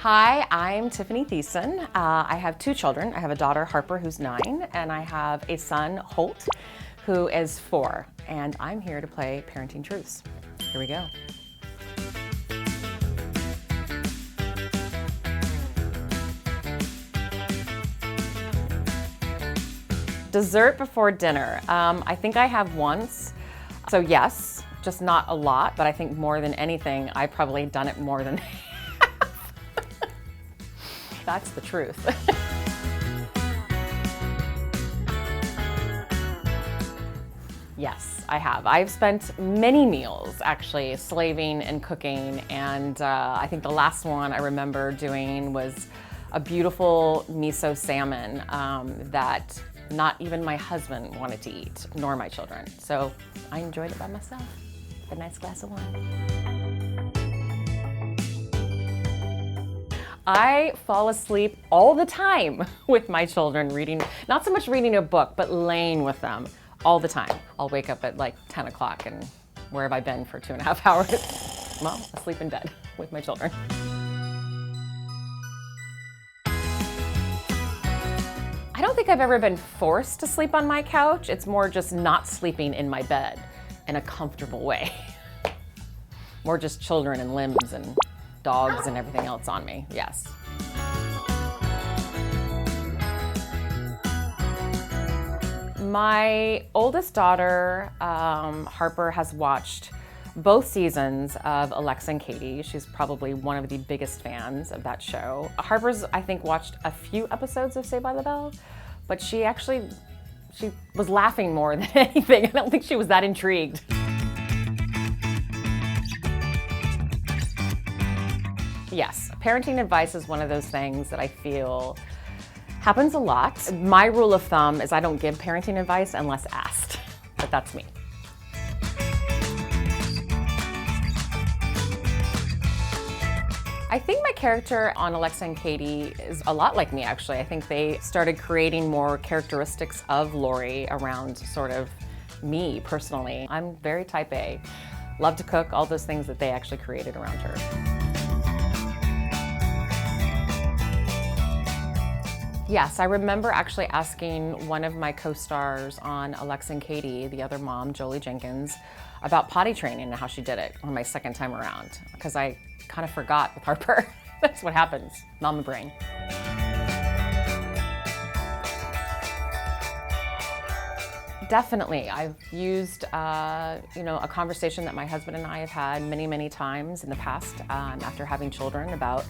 Hi, I'm Tiffani Thiessen. I have two children. I have a daughter, Harper, who's 9, and I have a son, Holt, who is 4. And I'm here to play Parenting Truths. Here we go. Dessert before dinner. I think I have once. So yes, just not a lot, but I think more than anything, I've probably done it more than That's the truth. Yes, I have. I've spent many meals actually slaving and cooking, and I think the last one I remember doing was a beautiful miso salmon that not even my husband wanted to eat, nor my children. So I enjoyed it by myself, with a nice glass of wine. I fall asleep all the time with my children reading, not so much reading a book, but laying with them all the time. I'll wake up at like 10 o'clock and where have I been for 2.5 hours? Well, asleep in bed with my children. I don't think I've ever been forced to sleep on my couch. It's more just not sleeping in my bed in a comfortable way. More just children and limbs and dogs and everything else on me, yes. My oldest daughter, Harper, has watched both seasons of Alexa and Katie. She's probably one of the biggest fans of that show. Harper's, I think, watched a few episodes of Saved by the Bell, but she was laughing more than anything. I don't think she was that intrigued. Yes, parenting advice is one of those things that I feel happens a lot. My rule of thumb is I don't give parenting advice unless asked, but that's me. I think my character on Alexa and Katie is a lot like me, actually. I think they started creating more characteristics of Lori around sort of me personally. I'm very type A, love to cook, all those things that they actually created around her. Yes, I remember actually asking one of my co-stars on Alexa and Katie, the other mom, Jolie Jenkins, about potty training and how she did it on my second time around, because I kind of forgot with Harper. That's what happens, mama brain. Definitely, I've used a conversation that my husband and I have had many, many times in the past after having children about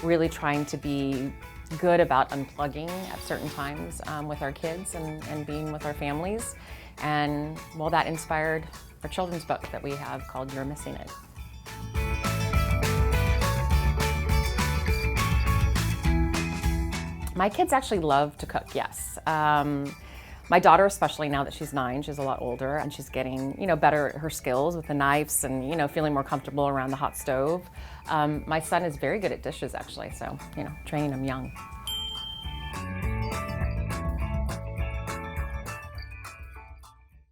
really trying to be good about unplugging at certain times with our kids and being with our families. And well, that inspired our children's book that we have called You're Missing It. My kids actually love to cook, yes. My daughter, especially now that she's 9, she's a lot older and she's getting, better at her skills with the knives and, feeling more comfortable around the hot stove. My son is very good at dishes, actually, so, training him young.